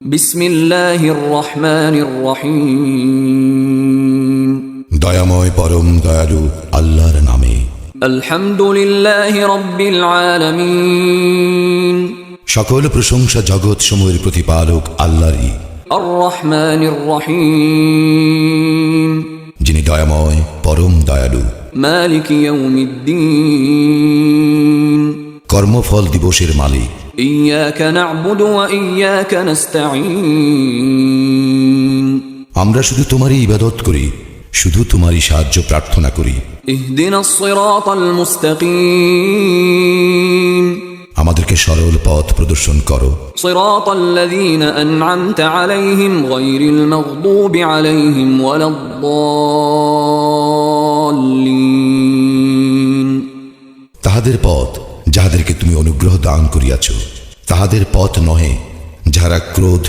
বিসমিল্লাহির রহমানির রহিম। দয়াময় পরম দয়ালু আল্লাহর নামে। আলহামদুলিল্লাহি রাব্বিল আলামিন। সকল প্রশংসা জগৎ সমূহের প্রতিপালক আল্লাহরই। আর রহমানির রহিম। যিনি দয়াময় পরম দয়ালু। মালিক ইয়াউমিদ্দিন। কর্মফল দিবসের মালিক। ইয়াকা না'বুদু ওয়া ইয়াকা নাস্তাঈন। আমরা শুধু তোমারই ইবাদত করি, শুধু তোমারই সাহায্য প্রার্থনা করি। ইহদিনাস সিরাতাল মুস্তাকিম। আমাদেরকে সরল পথ প্রদর্শন করো। সিরাতাল্লাযীনা আন'আমতা আলাইহিম গায়রিল মাগদুবি আলাইহিম ওয়ালাদ-দাল্লিন। তাহাদের পথ যাহাদেরকে তুমি অনুগ্রহ দান করিয়াছ, তাহাদের পথ নহে যাহারা ক্রোধ